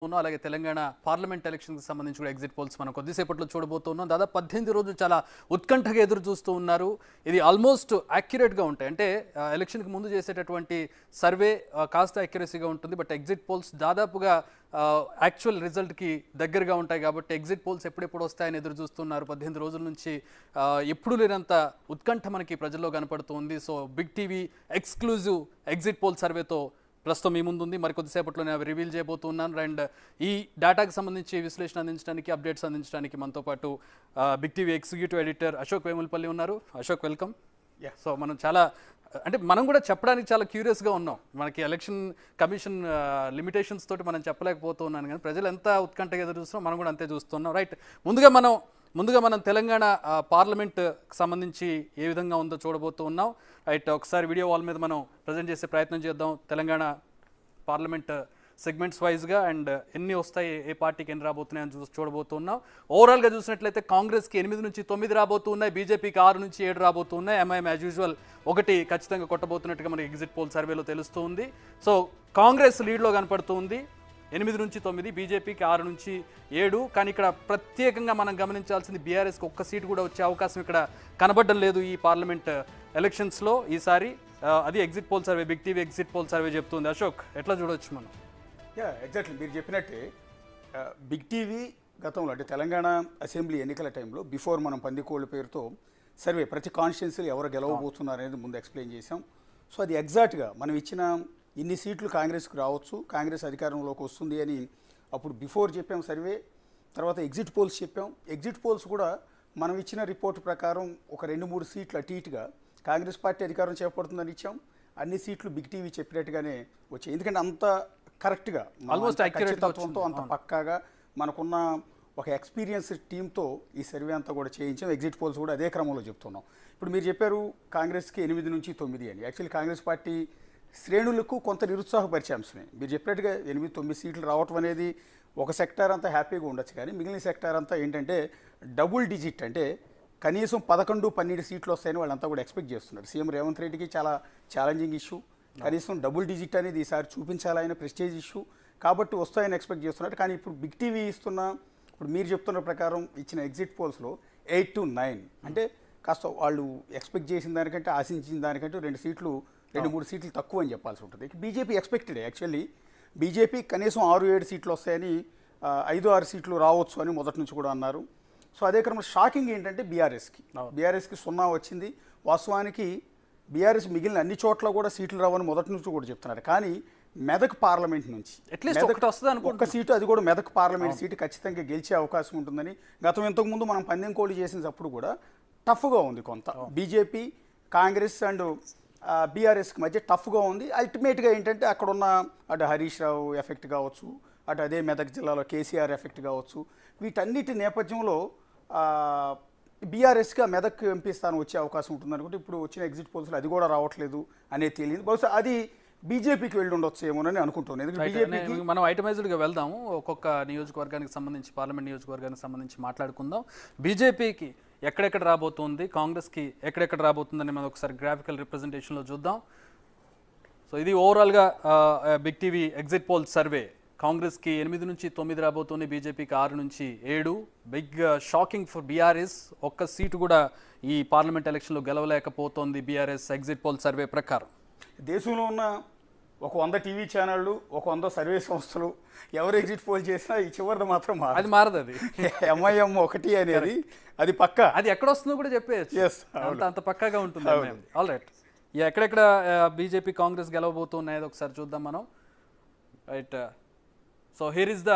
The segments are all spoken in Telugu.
అలాగే తెలంగాణ పార్లమెంట్ ఎలక్షన్కి సంబంధించి కూడా ఎగ్జిట్ పోల్స్ మనం కొద్దిసేపట్లో చూడబోతున్నాం. దాదాపు 18 రోజులు చాలా ఉత్కంఠగా ఎదురు చూస్తూ ఉన్నారు. ఇది ఆల్మోస్ట్ యాక్యురేట్గా ఉంటాయి. అంటే ఎలక్షన్కి ముందు చేసేటటువంటి సర్వే కాస్త యాక్యురసీగా ఉంటుంది. బట్ ఎగ్జిట్ పోల్స్ దాదాపుగా యాక్చువల్ రిజల్ట్కి దగ్గరగా ఉంటాయి. కాబట్టి ఎగ్జిట్ పోల్స్ ఎప్పుడెప్పుడు వస్తాయని ఎదురు చూస్తున్నారు. 18 రోజుల నుంచి ఎప్పుడు లేనంత ఉత్కంఠ మనకి ప్రజల్లో కనపడుతుంది. So big TV exclusive exit poll సర్వేతో ప్రస్తుతం మీ ముందు ఉంది. మరి కొద్దిసేపట్లోనే అవి రివీల్ చేయబోతున్నాను. అండ్ ఈ డేటాకి సంబంధించి విశ్లేషణ అందించడానికి, అప్డేట్స్ అందించడానికి మనతో పాటు బిగ్ టీవీ ఎగ్జిక్యూటివ్ ఎడిటర్ అశోక్ వేములపల్లి ఉన్నారు. అశోక్, వెల్కమ్. సో మనం కూడా చెప్పడానికి చాలా క్యూరియస్గా ఉన్నాం. మనకి ఎలక్షన్ కమిషన్ లిమిటేషన్స్ తోటి మనం చెప్పలేకపోతున్నాను, కానీ ప్రజలు ఎంత ఉత్కంఠగా ఎదురు చూస్తున్నాం మనం కూడా అంతే చూస్తున్నాం. రైట్, ముందుగా మనం తెలంగాణ పార్లమెంట్ సంబంధించి ఏ విధంగా ఉందో చూడబోతూ ఉన్నాం. రైట్, ఒకసారి వీడియో వాల్ మీద మనం ప్రజెంట్ చేసే ప్రయత్నం చేద్దాం. తెలంగాణ పార్లమెంట్ సెగ్మెంట్స్ వైజ్గా అండ్ ఎన్ని వస్తాయి, ఏ పార్టీకి ఎన్ని రాబోతున్నాయని చూడబోతున్నాం. ఓవరాల్గా చూసినట్లయితే కాంగ్రెస్కి 8 నుంచి 9 రాబోతున్నాయి, బీజేపీకి 6 నుంచి 7 రాబోతున్నాయి, ఎంఐఎం యాజ్ యూజువల్ 1 ఖచ్చితంగా కొట్టబోతున్నట్టుగా మనకి ఎగ్జిట్ పోల్ సర్వేలో తెలుస్తుంది. సో కాంగ్రెస్ లీడ్లో కనపడుతుంది 8 నుంచి 9, బీజేపీకి 6 నుంచి 7. కానీ ఇక్కడ ప్రత్యేకంగా మనం గమనించాల్సింది బీఆర్ఎస్కి ఒక్క సీటు కూడా వచ్చే అవకాశం ఇక్కడ కనబడడం లేదు ఈ పార్లమెంట్ ఎలక్షన్స్లో ఈసారి. అది exit poll survey, Big TV exit poll survey చెప్తుంది. అశోక్, ఎట్లా చూడవచ్చు మనం? ఎగ్జాక్ట్లీ మీరు చెప్పినట్టే బిగ్ టీవీ గతంలో అంటే తెలంగాణ అసెంబ్లీ ఎన్నికల టైంలో బిఫోర్ మనం పందికోళ్ళ పేరుతో సర్వే ప్రతి కాన్స్టిట్యున్సీలు ఎవరు గెలవబోతున్నారు అనేది ముందు ఎక్స్ప్లెయిన్ చేసాం. సో అది ఎగ్జాక్ట్గా మనం ఇచ్చిన ఇన్ని సీట్లు కాంగ్రెస్కి రావచ్చు, కాంగ్రెస్ అధికారంలోకి వస్తుంది అని అప్పుడు బిఫోర్ చెప్పాం సర్వే. తర్వాత ఎగ్జిట్ పోల్స్ చెప్పాం. ఎగ్జిట్ పోల్స్ కూడా మనం ఇచ్చిన రిపోర్ట్ ప్రకారం ఒక 2-3 సీట్లు అటు ఇటుగా కాంగ్రెస్ పార్టీ అధికారం చేపడుతుందని ఇచ్చాం. అన్ని సీట్లు బిగ్ టీవీ చెప్పినట్టుగానే వచ్చాయి. ఎందుకంటే అంత కరెక్ట్గా, ఆల్మోస్ట్ ఖచ్చితత్వంతో, అంత పక్కాగా మనకున్న ఒక ఎక్స్పీరియన్స్ టీంతో ఈ సర్వే అంతా కూడా చేయించాం. ఎగ్జిట్ పోల్స్ కూడా అదే క్రమంలో చెప్తున్నాం. ఇప్పుడు మీరు చెప్పారు కాంగ్రెస్కి 8 నుంచి 9 అని. యాక్చువల్లీ కాంగ్రెస్ పార్టీ శ్రేణులకు కొంత నిరుత్సాహపరిచే అంశమే. మీరు చెప్పినట్టుగా 8-9 సీట్లు రావటం అనేది ఒక సెక్టార్ అంతా హ్యాపీగా ఉండొచ్చు, కానీ మిగిలిన సెక్టార్ అంతా ఏంటంటే డబుల్ డిజిట్, అంటే కనీసం 11-12 సీట్లు వస్తాయని వాళ్ళంతా కూడా ఎక్స్పెక్ట్ చేస్తున్నారు. సీఎం రేవంత్ రెడ్డికి చాలా ఛాలెంజింగ్ ఇష్యూ. కనీసం డబుల్ డిజిట్ అనేది ఈసారి చూపించాలన్న ప్రెస్టేజ్ ఇష్యూ కాబట్టి వస్తాయని ఎక్స్పెక్ట్ చేస్తున్నారు. కానీ ఇప్పుడు బిగ్ టీవీ ఇప్పుడు మీరు చెప్తున్న ప్రకారం ఇచ్చిన ఎగ్జిట్ పోల్స్లో 8-9 అంటే కాస్త వాళ్ళు ఎక్స్పెక్ట్ చేసిన దానికంటే, ఆశించిన దానికంటే 2-3 సీట్లు తక్కువ అని చెప్పాల్సి ఉంటుంది. బీజేపీ ఎక్స్పెక్టెడ్, యాక్చువల్లీ బీజేపీ కనీసం 6-7 సీట్లు వస్తాయని, 5-6 సీట్లు రావచ్చు అని మొదటి నుంచి కూడా అన్నారు. సో అదే క్రమంలో షాకింగ్ ఏంటంటే బీఆర్ఎస్కి 0 వచ్చింది. వాస్తవానికి బీఆర్ఎస్ మిగిలిన అన్ని చోట్ల కూడా సీట్లు రావని మొదటి నుంచి కూడా చెప్తున్నారు. కానీ మెదక్ పార్లమెంట్ నుంచి ఒక్క సీటు, అది కూడా మెదక్ పార్లమెంట్ సీటు ఖచ్చితంగా గెలిచే అవకాశం ఉంటుందని గతం ఇంతకుముందు మనం పందెంకోళ్ళు చేసినప్పుడు కూడా టఫ్గా ఉంది కొంత. బీజేపీ, కాంగ్రెస్ అండ్ బీఆర్ఎస్కి మధ్య టఫ్గా ఉంది. అల్టిమేట్గా ఏంటంటే అక్కడున్న అటు హరీష్ రావు ఎఫెక్ట్ కావచ్చు, అటు అదే మెదక్ జిల్లాలో కేసీఆర్ ఎఫెక్ట్ కావచ్చు, వీటన్నిటి నేపథ్యంలో బీఆర్ఎస్గా మెదక్ ఎంపీ స్థానం వచ్చే అవకాశం ఉంటుంది అనుకుంటే ఇప్పుడు వచ్చిన ఎగ్జిట్ పోల్స్లో అది కూడా రావట్లేదు అనేది తెలియదు. బహుశా అది బీజేపీకి వెళ్ళి ఉండొచ్చు ఏమోనని అనుకుంటున్నాను. ఎందుకంటే మనం ఐటమైజ్డ్గా వెళ్దాము, ఒక్కొక్క నియోజకవర్గానికి సంబంధించి, పార్లమెంట్ నియోజకవర్గానికి సంబంధించి మాట్లాడుకుందాం. బీజేపీకి ఎక్కడెక్కడ రాబోతుంది, కాంగ్రెస్కి ఎక్కడెక్కడ రాబోతుందని మనం ఒకసారి గ్రాఫికల్ రిప్రజెంటేషన్లో చూద్దాం. సో ఇది ఓవరాల్గా Big TV exit poll survey. కాంగ్రెస్కి 8 నుంచి 9 రాబోతుంది, బీజేపీకి 6 నుంచి 7. బిగ్ షాకింగ్ ఫర్ బీఆర్ఎస్, ఒక్క సీటు కూడా ఈ పార్లమెంట్ ఎలక్షన్లో గెలవలేకపోతోంది బీఆర్ఎస్ ఎగ్జిట్ పోల్ సర్వే ప్రకారం. దేశంలో ఉన్న ఒక 100 టీవీ ఛానళ్ళు, ఒక 100 సర్వే సంస్థలు ఎవరు ఎగ్జిట్ పోల్ చేసినా ఈ చివరిది మాత్రం అది మారదు. అది ఎంఐఎం 1 అనేది అది పక్కా, అది ఎక్కడ వస్తుందో కూడా చెప్పేయచ్చు, అంత పక్కాగా ఉంటుంది. ఆల్ రైట్, ఎక్కడెక్కడ బీజేపీ, కాంగ్రెస్ గెలవబోతున్నాయో ఒకసారి చూద్దాం మనం. Right, so here is the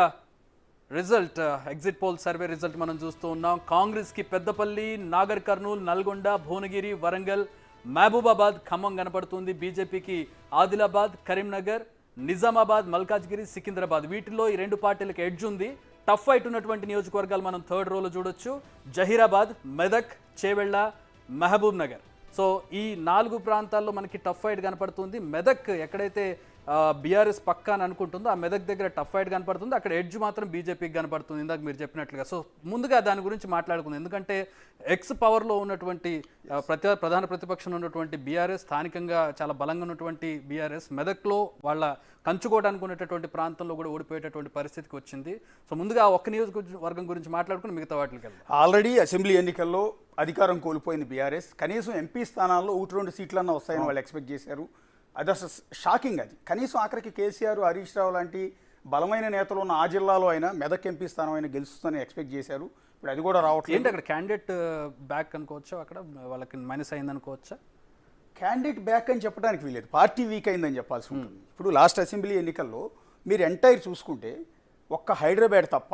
result, exit poll survey result మనం చూస్తూ ఉన్నాం. కాంగ్రెస్కి పెద్దపల్లి, నాగర్ కర్నూల్, నల్గొండ, భువనగిరి, వరంగల్, మహబూబాబాద్, ఖమ్మం కనపడుతుంది. బీజేపీకి ఆదిలాబాద్, కరీంనగర్, నిజామాబాద్, మల్కాజ్గిరి, సికింద్రాబాద్, వీటిలో ఈ 2 పార్టీలకు ఎడ్జ్ ఉంది. టఫ్ ఫైట్ ఉన్నటువంటి నియోజకవర్గాలు మనం 3rd రోలో చూడొచ్చు. జహీరాబాద్, మెదక్, చేవెళ్ళ, మహబూబ్ నగర్. సో ఈ 4 ప్రాంతాల్లో మనకి టఫ్ ఫైట్ కనపడుతుంది. మెదక్ ఎక్కడైతే బీఆర్ఎస్ పక్కా అని అనుకుంటుందో ఆ మెదక్ దగ్గర టఫ్ ఫైట్ కనపడుతుంది, అక్కడ ఎడ్జ్ మాత్రం బీజేపీకి కనపడుతుంది ఇందాక మీరు చెప్పినట్లుగా. సో ముందుగా దాని గురించి మాట్లాడుకుందాం, ఎందుకంటే ఎక్స్ పవర్లో ఉన్నటువంటి ప్రధాన ప్రతిపక్షంలో ఉన్నటువంటి బీఆర్ఎస్, స్థానికంగా చాలా బలంగా ఉన్నటువంటి బీఆర్ఎస్ మెదక్లో వాళ్ళ కంచుకోవడానికి ఉన్నటువంటి ప్రాంతంలో కూడా ఓడిపోయేటటువంటి పరిస్థితికి వచ్చింది. సో ముందుగా ఒక్క నియోజకవర్గం గురించి మాట్లాడుకుని మిగతా వాటికి వెళ్దాం. ఆల్రెడీ అసెంబ్లీ ఎన్నికల్లో అధికారం కోల్పోయింది బీఆర్ఎస్. కనీసం ఎంపీ స్థానాల్లో 1-2 సీట్లన్నా వస్తాయని వాళ్ళు ఎక్స్పెక్ట్ చేశారు. అది అసలు షాకింగ్. అది కనీసం ఆఖరికి కేసీఆర్, హరీష్ రావు లాంటి బలమైన నేతలు ఉన్న ఆ జిల్లాలో అయినా మెదక్ ఎంపీ స్థానం అయినా గెలుస్తుందని ఎక్స్పెక్ట్ చేశారు. ఇప్పుడు అది కూడా రావట్లేదు. ఏంటి అక్కడ క్యాండిడేట్ బ్యాక్ అనుకోవచ్చా, అక్కడ వాళ్ళకి మైనస్ అయింది అనుకోవచ్చా? క్యాండిడేట్ బ్యాక్ అని చెప్పడానికి వీలేదు, పార్టీ వీక్ అయిందని చెప్పాల్సి ఉంటుంది. ఇప్పుడు లాస్ట్ అసెంబ్లీ ఎన్నికల్లో మీరు ఎంటైర్ చూసుకుంటే ఒక్క హైదరాబాద్ తప్ప,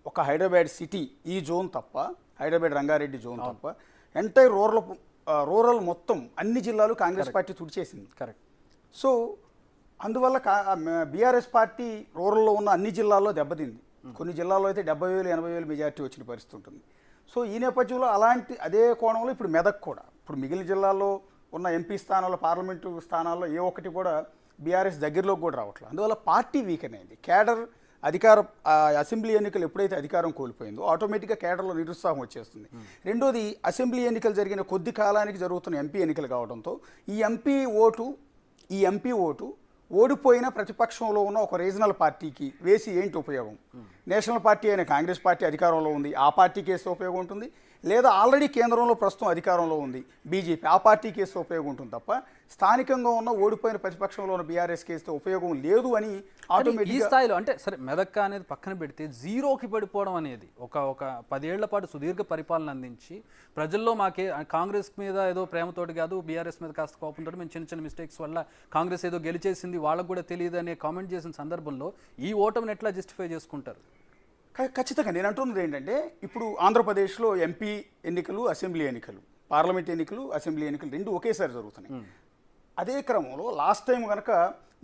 ఒక హైదరాబాద్ సిటీ ఈ జోన్ తప్ప, హైదరాబాద్ రంగారెడ్డి జోన్ తప్ప ఎంటైర్ రూరల్ మొత్తం అన్ని జిల్లాలు కాంగ్రెస్ పార్టీ తుడిచేసింది. కరెక్ట్. సో అందువల్ల బీఆర్ఎస్ పార్టీ రూరల్లో ఉన్న అన్ని జిల్లాల్లో దెబ్బతింది. కొన్ని జిల్లాల్లో అయితే 70,000-80,000 మెజార్టీ వచ్చిన పరిస్థితి ఉంటుంది. సో ఈ నేపథ్యంలో అదే కోణంలో ఇప్పుడు మెదక్ కూడా, ఇప్పుడు మిగిలిన జిల్లాల్లో ఉన్న ఎంపీ స్థానాల్లో, పార్లమెంటు స్థానాల్లో ఏ ఒక్కటి కూడా బీఆర్ఎస్ దగ్గరలోకి కూడా రావట్లేదు. అందువల్ల పార్టీ వీకెన్ అయింది. కేడర్ అసెంబ్లీ ఎన్నికలు ఎప్పుడైతే అధికారం కోల్పోయిందో ఆటోమేటిక్గా కేడర్లో నిరుత్సాహం వచ్చేస్తుంది. రెండోది, అసెంబ్లీ ఎన్నికలు జరిగిన కొద్ది కాలానికి జరుగుతున్న ఎంపీ ఎన్నికలు కావడంతో ఈ ఎంపీ ఓటు ఓడిపోయిన ప్రతిపక్షంలో ఉన్న ఒక రీజనల్ పార్టీకి వేసి ఏంటి ఉపయోగం? నేషనల్ పార్టీ అయిన కాంగ్రెస్ పార్టీ అధికారంలో ఉంది, ఆ పార్టీకి వేస్తే ఉపయోగం ఉంటుంది. లేదా ఆల్రెడీ కేంద్రంలో ప్రస్తుతం అధికారంలో ఉంది బీజేపీ, ఆ పార్టీకి వేస్తే ఉపయోగం ఉంటుంది తప్ప స్థానికంగా ఉన్న ఓడిపోయిన ప్రతిపక్షంలో ఉన్న బీఆర్ఎస్కి వేస్తే ఉపయోగం లేదు అని ఆటోమేటిక్ ఈ స్థాయిలో. అంటే సరే మెదక్ అనేది పక్కన పెడితే జీరోకి పడిపోవడం అనేది ఒక 10 ఏళ్ల పాటు సుదీర్ఘ పరిపాలన అందించి ప్రజల్లో మాకే కాంగ్రెస్ మీద ఏదో ప్రేమతోటి కాదు, బీఆర్ఎస్ మీద కాస్త కోపంతో మేము చిన్న మిస్టేక్స్ వల్ల కాంగ్రెస్ ఏదో గెలిచేసింది వాళ్ళకు కూడా తెలియదు అనే కామెంట్ చేసిన సందర్భంలో ఈ ఓటమిని ఎట్లా జస్టిఫై చేసుకుంటారు? ఖచ్చితంగా నేను అంటున్నది ఏంటంటే, ఇప్పుడు ఆంధ్రప్రదేశ్లో ఎంపీ ఎన్నికలు, అసెంబ్లీ ఎన్నికలు, పార్లమెంట్ ఎన్నికలు, అసెంబ్లీ ఎన్నికలు రెండు ఒకేసారి జరుగుతున్నాయి. అదే క్రమంలో లాస్ట్ టైం కనుక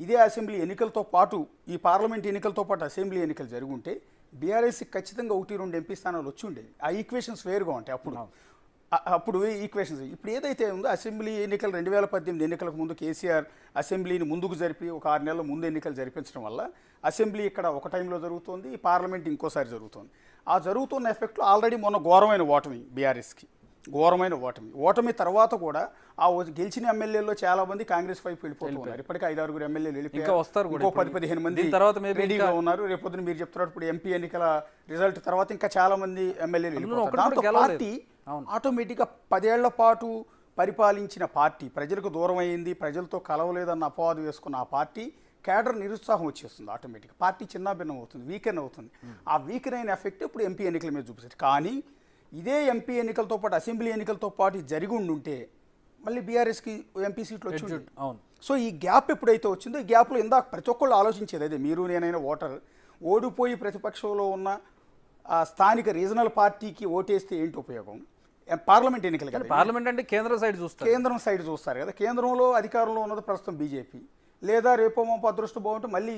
ఇదే అసెంబ్లీ ఎన్నికలతో పాటు ఈ పార్లమెంట్ ఎన్నికలతో పాటు అసెంబ్లీ ఎన్నికలు జరుగుంటే బీఆర్ఎస్కి ఖచ్చితంగా 1-2 ఎంపీ స్థానాలు వచ్చి ఉండేవి. ఆ ఈక్వేషన్స్ వేరుగా ఉంటాయి అప్పుడు ఈక్వేషన్స్. ఇప్పుడు ఏదైతే ఉందో అసెంబ్లీ ఎన్నికలు 2018 ఎన్నికలకు ముందు కేసీఆర్ అసెంబ్లీని ముందుకు జరిపి ఒక 6 నెలల ముందు ఎన్నికలు జరిపించడం వల్ల అసెంబ్లీ ఇక్కడ ఒక టైంలో జరుగుతుంది, ఈ పార్లమెంట్ ఇంకోసారి జరుగుతుంది. ఆ జరుగుతున్న ఎఫెక్ట్లో ఆల్రెడీ మొన్న ఘోరమైన ఓటమి బీఆర్ఎస్కి, ఘోరమైన ఓటమి తర్వాత కూడా ఆ గెలిచిన ఎమ్మెల్యేల్లో చాలా మంది కాంగ్రెస్ వైపు వెళ్ళిపోతున్నారు. ఇప్పటికే 5-6 ఎమ్మెల్యేలు వెళ్ళిపోయారు, ఇంకో 10-15 మంది రెడీగా ఉన్నారు. రేపొద్దున మీరు చెప్తున్నారు ఇప్పుడు ఎంపీ ఎన్నికల రిజల్ట్ తర్వాత ఇంకా చాలా మంది ఎమ్మెల్యేలు వెళ్ళిపోతారు. దాంతో పార్టీ ఆటోమేటిక్గా 10 ఏళ్ల పాటు పరిపాలించిన పార్టీ ప్రజలకు దూరం అయింది, ప్రజలతో కలవలేదన్న అపవాదు వేసుకున్న ఆ పార్టీ కేడర్ నిరుత్సాహం వచ్చేస్తుంది. ఆటోమేటిక్గా పార్టీ చిన్నాభిన్నం అవుతుంది, వీకెన్ అవుతుంది. ఆ వీకెన్ అయిన ఎఫెక్ట్ ఇప్పుడు ఎంపీ ఎన్నికల మీద చూపిస్తారు. కానీ ఇదే ఎంపీ ఎన్నికలతో పాటు అసెంబ్లీ ఎన్నికలతో పాటు జరిగి ఉండుంటే మళ్ళీ బీఆర్ఎస్కి ఎంపీ సీట్లు వచ్చి. సో ఈ గ్యాప్ ఎప్పుడైతే వచ్చిందో ఈ గ్యాప్లో ఇందాక ప్రతి ఒక్కళ్ళు ఆలోచించేది అదే, మీరు నేనైనా ఓటర్ ఓడిపోయి ప్రతిపక్షంలో ఉన్న స్థానిక రీజనల్ పార్టీకి ఓటేస్తే ఏంటి ఉపయోగం? పార్లమెంట్ ఎన్నికలు కదా, పార్లమెంట్ అంటే కేంద్రం సైడ్ చూస్తారు కదా. కేంద్రంలో అధికారంలో ఉన్నది ప్రస్తుతం బీజేపీ, లేదా రేపో మాపో అదృష్టం బాగుంటే మళ్ళీ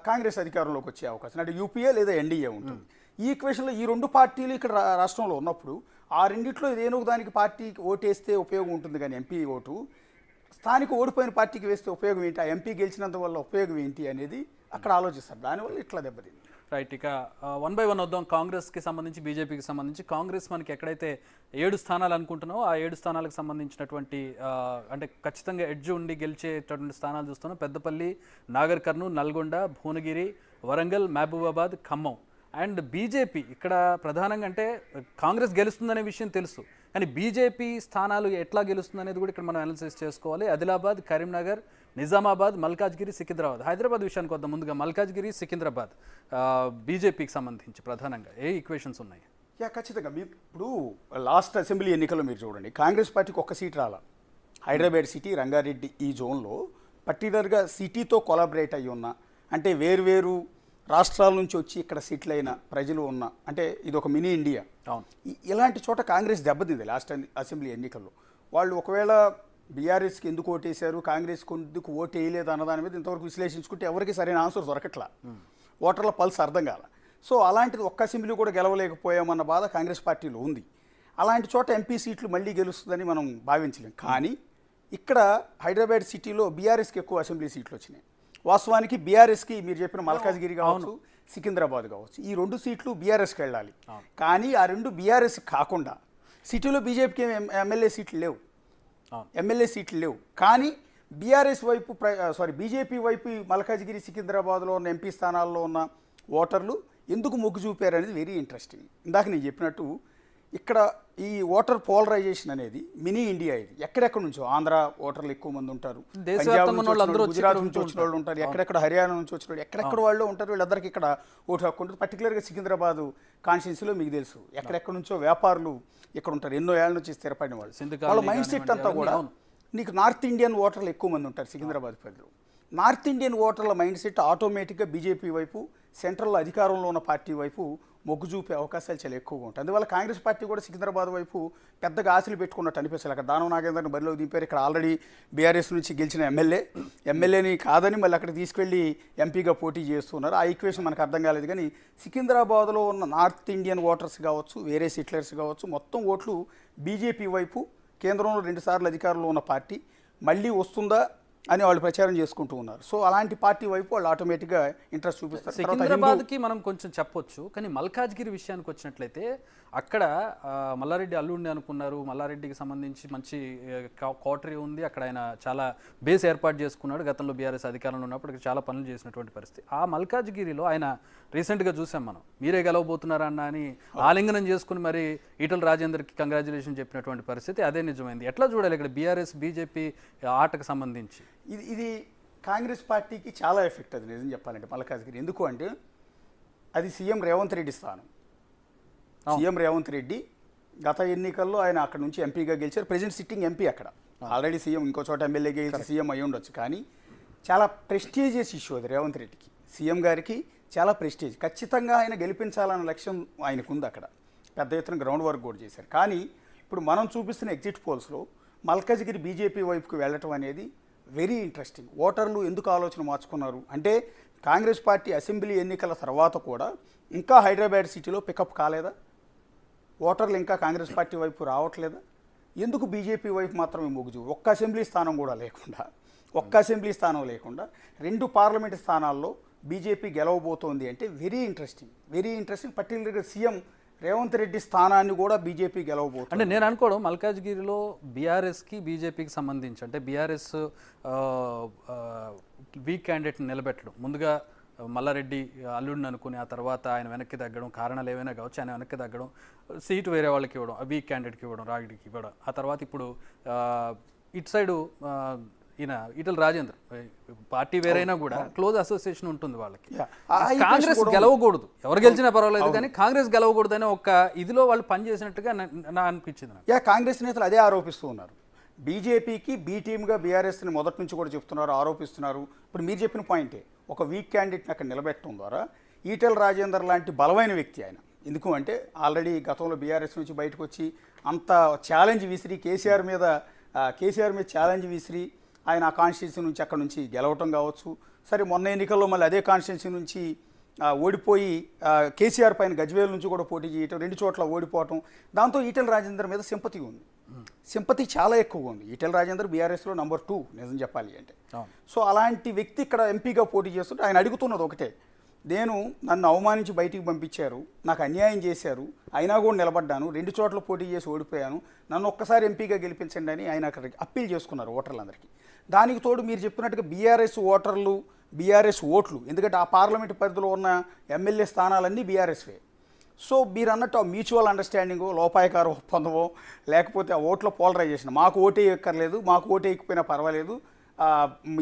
కాంగ్రెస్ అధికారంలోకి వచ్చే అవకాశం, అంటే యూపీఏ లేదా ఎన్డీఏ ఉంటుంది. ఈ ఈక్వేషన్లో ఈ 2 పార్టీలు ఇక్కడ రాష్ట్రంలో ఉన్నప్పుడు ఆ రెండిట్లో ఏదో దానికి పార్టీకి ఓటేస్తే ఉపయోగం ఉంటుంది. కానీ ఎంపీ ఓటు స్థానిక ఓడిపోయిన పార్టీకి వేస్తే ఉపయోగం ఏంటి, ఆ ఎంపీ గెలిచినంత వల్ల ఉపయోగం ఏంటి అనేది అక్కడ ఆలోచిస్తారు. దానివల్ల ఇట్లా దెబ్బతింది. రైట్. ఇక 1 by 1 వద్దాం. కాంగ్రెస్కి సంబంధించి, బీజేపీకి సంబంధించి. కాంగ్రెస్ మనకి ఎక్కడైతే 7 స్థానాలు అనుకుంటున్నామో ఆ 7 స్థానాలకు సంబంధించినటువంటి అంటే ఖచ్చితంగా ఎడ్జ్ ఉండి గెలిచేటటువంటి స్థానాలు చూస్తున్నాం. పెద్దపల్లి, నాగర్ కర్నూల్, నల్గొండ, భువనగిరి, వరంగల్, మహబూబాబాద్, ఖమ్మం. అండ్ బీజేపీ ఇక్కడ ప్రధానంగా, అంటే కాంగ్రెస్ గెలుస్తుందనే విషయం తెలుసు, కానీ బీజేపీ స్థానాలు ఎట్లా గెలుస్తుందనేది కూడా ఇక్కడ మనం అనాలిసిస్ చేసుకోవాలి. ఆదిలాబాద్, కరీంనగర్, నిజామాబాద్, మల్కాజ్గిరి, సికింద్రాబాద్. హైదరాబాద్ విషయానికి వద్దాం. ముందుగా మల్కాజ్గిరి, సికింద్రాబాద్ బీజేపీకి సంబంధించి ప్రధానంగా ఏ ఈక్వేషన్స్ ఉన్నాయి? ఖచ్చితంగా మీరు ఇప్పుడు లాస్ట్ అసెంబ్లీ ఎన్నికల్లో మీరు చూడండి, కాంగ్రెస్ పార్టీకి ఒక్క సీట్ రాలా. హైదరాబాద్ సిటీ, రంగారెడ్డి ఈ జోన్లో పర్టికులర్గా సిటీతో కొలాబరేట్ అయ్యి ఉన్న, అంటే వేరు రాష్ట్రాల నుంచి వచ్చి ఇక్కడ సెటిల్ అయిన ప్రజలు ఉన్న, అంటే ఇది ఒక మినీ ఇండియా. ఇలాంటి చోట కాంగ్రెస్ దెబ్బతింది లాస్ట్ అసెంబ్లీ ఎన్నికల్లో. వాళ్ళు ఒకవేళ బీఆర్ఎస్కి ఎందుకు ఓటేశారు, కాంగ్రెస్కి ఎందుకు ఓటు వేయలేదు అన్నదాని మీద ఇంతవరకు విశ్లేషించుకుంటే ఎవరికి సరైన ఆన్సర్ దొరకట్లా, ఓటర్ల పల్స్ అర్థం కాల. సో అలాంటిది ఒక్క అసెంబ్లీ కూడా గెలవలేకపోయామన్న బాధ కాంగ్రెస్ పార్టీలో ఉంది. అలాంటి చోట ఎంపీ సీట్లు మళ్ళీ గెలుస్తుందని మనం భావించలేం. కానీ ఇక్కడ హైదరాబాద్ సిటీలో బీఆర్ఎస్కి ఎక్కువ అసెంబ్లీ సీట్లు వచ్చినాయి. వాస్తవానికి బీఆర్ఎస్కి మీరు చెప్పిన మల్కాజ్గిరి కావచ్చు, సికింద్రాబాద్ కావచ్చు, ఈ 2 సీట్లు బీఆర్ఎస్కి వెళ్ళాలి. కానీ ఆ 2 బీఆర్ఎస్ కాకుండా సిటీలో బీజేపీకి ఎమ్మెల్యే సీట్లు లేవు. కానీ బీఆర్ఎస్ వైపు బీజేపీ వైపు మల్కాజ్గిరి, సికింద్రాబాద్లో ఉన్న ఎంపీ స్థానాల్లో ఉన్న ఓటర్లు ఎందుకు మొగ్గు చూపారు అనేది వెరీ ఇంట్రెస్టింగ్. ఇందాక నేను చెప్పినట్టు ఇక్కడ ఈ ఓటర్ పోలరైజేషన్ అనేది మినీ ఇండియా. ఇది ఎక్కడెక్కడ నుంచో ఆంధ్ర ఓటర్లు ఎక్కువ మంది ఉంటారు, గుజరాత్ నుంచి వచ్చిన వాళ్ళు ఉంటారు, ఎక్కడెక్కడ హర్యానా నుంచి వచ్చిన వాళ్ళు, ఎక్కడెక్కడ వాళ్ళు ఉంటారు. వీళ్ళందరికీ ఇక్కడ ఓటు హక్కు ఉంటుంది. పర్టికులర్గా సికింద్రాబాద్ కాన్స్టిట్యున్సీలో మీకు తెలుసు ఎక్కడెక్కడ నుంచో వ్యాపారులు ఇక్కడ ఉంటారు, ఎన్నో ఏళ్ళ నుంచి స్థిరపడిన వాళ్ళు. వాళ్ళ మైండ్ సెట్ అంతా కూడా నీకు నార్త్ ఇండియన్ ఓటర్లు ఎక్కువ మంది ఉంటారు సికింద్రాబాద్ పరిధిలో. నార్త్ ఇండియన్ ఓటర్ల మైండ్ సెట్ ఆటోమేటిక్గా బీజేపీ వైపు, సెంట్రల్ అధికారంలో ఉన్న పార్టీ వైపు మొగ్గు చూపే అవకాశాలు చాలా ఎక్కువగా ఉంటాయి. అందువల్ల కాంగ్రెస్ పార్టీ కూడా సికింద్రాబాద్ వైపు పెద్దగా ఆశలు పెట్టుకున్నట్టు అనిపిస్తుంది. అక్కడ దానం నాగేందర్ని బరిలో దింపారు. ఇక్కడ ఆల్రెడీ బీఆర్ఎస్ నుంచి గెలిచిన ఎమ్మెల్యేని కాదని మళ్ళీ అక్కడ తీసుకెళ్ళి ఎంపీగా పోటీ చేస్తున్నారు. ఆ ఈక్వేషన్ మనకు అర్థం కాలేదు. కానీ సికింద్రాబాద్లో ఉన్న నార్త్ ఇండియన్ ఓటర్స్ కావచ్చు, వేరే సిటిలర్స్ కావచ్చు, మొత్తం ఓట్లు బీజేపీ వైపు, కేంద్రంలో 2 సార్లు అధికారంలో ఉన్న పార్టీ మళ్ళీ వస్తుందా అని వాళ్ళు ప్రచారం చేసుకుంటూ ఉన్నారు. సో అలాంటి పార్టీ వైపు వాళ్ళు ఆటోమేటిక్గా ఇంట్రెస్ట్ చూపిస్తారు. సికింద్రాబాద్కి మనం కొంచెం చెప్పొచ్చు. కానీ మల్కాజ్గిరి విషయానికి వచ్చినట్లయితే అక్కడ మల్లారెడ్డి అల్లుడిని అనుకున్నారు. మల్లారెడ్డికి సంబంధించి మంచి కోటరీ ఉంది. అక్కడ ఆయన చాలా బేస్ ఏర్పాటు చేసుకున్నాడు. గతంలో బీఆర్ఎస్ అధికారంలో ఉన్నప్పుడు చాలా పనులు చేసినటువంటి పరిస్థితి. ఆ మల్కాజ్గిరిలో ఆయన రీసెంట్గా చూసాం మనం, మీరే గెలవబోతున్నారా అన్న అని ఆలింగనం చేసుకుని మరి ఈటల రాజేందర్కి కంగ్రాచులేషన్ చెప్పినటువంటి పరిస్థితి. అదే నిజమైంది. ఎట్లా చూడాలి ఇక్కడ బీఆర్ఎస్ బీజేపీ ఆటకు సంబంధించి? ఇది కాంగ్రెస్ పార్టీకి చాలా ఎఫెక్ట్ అది నిజం చెప్పాలంటే మల్కాజ్గిరి. ఎందుకు అంటే అది సీఎం రేవంత్ రెడ్డి స్థానం. సీఎం రేవంత్ రెడ్డి గత ఎన్నికల్లో ఆయన అక్కడ నుంచి ఎంపీగా గెలిచారు. ప్రెజెంట్ సిట్టింగ్ ఎంపీ అక్కడ. ఆల్రెడీ సీఎం ఇంకో చోట ఎమ్మెల్యేగా గెలిచి సీఎం అయి ఉండొచ్చు. కానీ చాలా ప్రెస్టీజియస్ ఇష్యూ అది రేవంత్ రెడ్డికి. సీఎం గారికి చాలా ప్రెస్టీజ్. ఖచ్చితంగా ఆయన గెలిపించాలన్న లక్ష్యం ఆయనకుంది. అక్కడ పెద్ద ఎత్తున గ్రౌండ్ వర్క్ కూడా చేశారు. కానీ ఇప్పుడు మనం చూపిస్తున్న ఎగ్జిట్ పోల్స్లో మల్కాజ్గిరి బీజేపీ వైపుకి వెళ్ళటం అనేది వెరీ ఇంట్రెస్టింగ్. ఓటర్లు ఎందుకు ఆలోచన మార్చుకున్నారు అంటే కాంగ్రెస్ పార్టీ అసెంబ్లీ ఎన్నికల తర్వాత కూడా ఇంకా హైదరాబాద్ సిటీలో పికప్ కాలేదా? ఓటర్లు ఇంకా కాంగ్రెస్ పార్టీ వైపు రావట్లేదా? ఎందుకు బీజేపీ వైపు మాత్రమే మొగ్గు చూపు? ఒక్క అసెంబ్లీ స్థానం లేకుండా 2 పార్లమెంటు స్థానాల్లో బీజేపీ గెలవబోతోంది అంటే వెరీ ఇంట్రెస్టింగ్. పర్టికులర్గా సీఎం రేవంత్ రెడ్డి స్థానాన్ని కూడా బీజేపీ గెలవబోతుంది. అంటే నేను అనుకోవడం మల్కాజ్గిరిలో బీఆర్ఎస్కి బీజేపీకి సంబంధించి అంటే బీఆర్ఎస్ వీక్ క్యాండిడేట్ని నిలబెట్టడం, ముందుగా మల్లారెడ్డి అల్లుడిని అనుకుని ఆ తర్వాత ఆయన వెనక్కి తగ్గడం, కారణాలు ఏమైనా కావచ్చు, ఆయన వెనక్కి తగ్గడం, సీటు వేరే వాళ్ళకి ఇవ్వడం, వీక్ క్యాండిడేట్కి ఇవ్వడం, రాగిడికి ఇవ్వడం, ఆ తర్వాత ఇప్పుడు ఇటు సైడు ఈయన ఈటల రాజేందర్ పార్టీ వేరైనా కూడా క్లోజ్ అసోసియేషన్ ఉంటుంది వాళ్ళకి. కాంగ్రెస్ గెలవకూడదు, ఎవరు గెలిచినా పర్వాలేదు కానీ కాంగ్రెస్ గెలవకూడదు అనే ఒక ఇదిలో వాళ్ళు పనిచేసినట్టుగా నా అనిపించింది. కాంగ్రెస్ నేతలు అదే ఆరోపిస్తూ ఉన్నారు. బీజేపీకి బీ టీమ్గా బీఆర్ఎస్ని మొదటి నుంచి కూడా చెప్తున్నారు, ఆరోపిస్తున్నారు. ఇప్పుడు మీరు చెప్పిన పాయింటే, ఒక వీక్ క్యాండిడేట్ని అక్కడ నిలబెట్టడం ద్వారా ఈటల రాజేందర్ లాంటి బలమైన వ్యక్తి ఆయన. ఎందుకు అంటే ఆల్రెడీ గతంలో బీఆర్ఎస్ నుంచి బయటకు వచ్చి అంత ఛాలెంజ్ విసిరి కేసీఆర్ మీద ఛాలెంజ్ విసిరి ఆయన ఆ కాన్స్టిట్యున్సీ నుంచి అక్కడ నుంచి గెలవటం కావచ్చు. సరే మొన్న ఎన్నికల్లో మళ్ళీ అదే కాన్స్టిట్యున్సీ నుంచి ఓడిపోయి కేసీఆర్ పైన గజ్వేల్ నుంచి కూడా పోటీ చేయటం, 2 చోట్ల ఓడిపోవటం. దాంతో ఈటల రాజేందర్ మీద సింపతి చాలా ఎక్కువగా ఉంది. ఈటల రాజేందర్ బీఆర్ఎస్లో నెంబర్ 2 నిజం చెప్పాలి అంటే. సో అలాంటి వ్యక్తి ఇక్కడ ఎంపీగా పోటీ చేస్తుంటే ఆయన అడుగుతున్నది ఒకటే, నన్ను అవమానించి బయటికి పంపించారు, నాకు అన్యాయం చేశారు, అయినా కూడా నిలబడ్డాను, 2 చోట్ల పోటీ చేసి ఓడిపోయాను, నన్ను ఒక్కసారి ఎంపీగా గెలిపించండి అని ఆయన అక్కడ అప్పీల్ చేసుకున్నారు ఓటర్లందరికీ. దానికి తోడు మీరు చెప్పినట్టుగా బీఆర్ఎస్ ఓట్లు, ఎందుకంటే ఆ పార్లమెంటు పరిధిలో ఉన్న ఎమ్మెల్యే స్థానాలన్నీ బీఆర్ఎస్వే. సో మీరు అన్నట్టు ఆ మ్యూచువల్ అండర్స్టాండింగో, లోపాయకార ఒప్పందమో, లేకపోతే ఆ ఓట్ల పోలరైజేషన్, మాకు ఓటే ఎక్కర్లేదు, మాకు ఓటే ఎక్కిపోయినా పర్వాలేదు,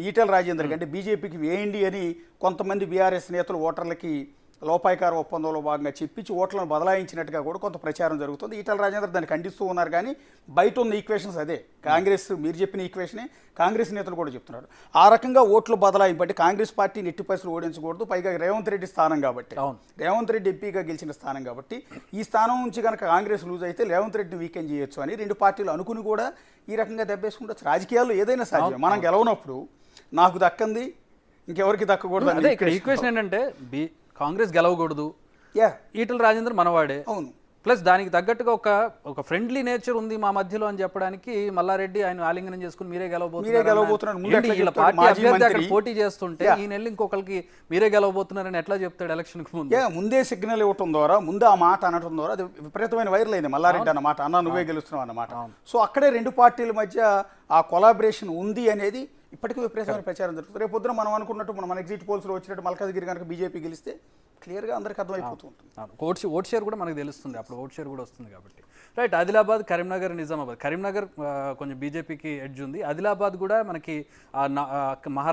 ఈటల రాజేందర్కి అంటే బీజేపీకి వేయండి అని కొంతమంది బీఆర్ఎస్ నేతలు ఓటర్లకి లోపాయకార ఒప్పందంలో భాగంగా చెప్పించి ఓట్లను బదలాయించినట్టుగా కూడా కొంత ప్రచారం జరుగుతుంది. ఈటల రాజేందర్ దాన్ని ఖండిస్తూ ఉన్నారు. కానీ బయట ఉన్న ఈక్వేషన్స్ అదే, కాంగ్రెస్ మీరు చెప్పిన ఈక్వేషనే కాంగ్రెస్ నేతలు కూడా చెప్తున్నారు. ఆ రకంగా ఓట్లు బదలాయింపు అంటే కాంగ్రెస్ పార్టీని ఎట్టి పరిస్థితులు ఓడించకూడదు, పైగా రేవంత్ రెడ్డి స్థానం కాబట్టి, రేవంత్ రెడ్డి ఎంపీగా గెలిచిన స్థానం కాబట్టి ఈ స్థానం నుంచి కనుక కాంగ్రెస్ లూజ్ అయితే రేవంత్ రెడ్డిని వీకెండ్ చేయొచ్చు అని 2 పార్టీలు అనుకుని కూడా ఈ రకంగా దెబ్బేసుకుంటారు. రాజకీయాల్లో ఏదైనా సాధ్యమే. మనం గెలవనప్పుడు నాకు దక్కంది ఇంకెవరికి దక్కకూడదు. అదే ఇక్కడ ఈక్వేషన్ ఏంటంటే కాంగ్రెస్ గెలవకూడదు, ఈటల రాజేందర్ మనవాడే, అవును, ప్లస్ దానికి తగ్గట్టుగా ఒక ఫ్రెండ్లీ నేచర్ ఉంది మా మధ్యలో అని చెప్పడానికి మల్లారెడ్డి ఆయన ఆలింగనం చేసుకుని మీరే గెలవబోతున్నారు. ముందు ఎట్లా వీళ్ళ చెప్తాడు? పార్టీ మాజీ అభ్యర్థి అక్కడ మంత్రి. పోటీ చేస్తుంటే ఈ నెల ఇంకొకరికి మీరే గెలవబోతున్నారని ఎట్లా చెప్తాడు ఎలక్షన్ కు ముందు? ముందే సిగ్నల్ ఇవ్వటం ద్వారా, ముందు ఆ మాట అనటం ద్వారా అది విపరీతమైన వైరల్ అయింది. మల్లారెడ్డి అన్నమాట, అన్న నువ్వే గెలుస్తున్నావు అన్నమాట. సో అక్కడే రెండు పార్టీల మధ్య ఆ కొలాబరేషన్ ఉంది అనేది ఇప్పటికీ విపరీతమైన ప్రచారం జరుగుతుంది. రేపు పొద్దున మనం అనుకున్నట్టు మన ఎగ్జిట్ పోల్స్లో వచ్చినట్టు మల్కాజ్గిరి కనుక బీజేపీ గెలిస్తే క్లియర్గా అందరికీ అర్థమైపోతూ ఉంటుంది. ఓట్ షేర్ కూడా మనకు తెలుస్తుంది, అప్పుడు ఓట్ షేర్ కూడా వస్తుంది కాబట్టి. రైట్, ఆదిలాబాద్, కరీంనగర్, నిజామాబాద్. కరీంనగర్ కొంచెం బీజేపీకి ఎడ్జ్ ఉంది. ఆదిలాబాద్ కూడా మనకి మహారాష్ట్ర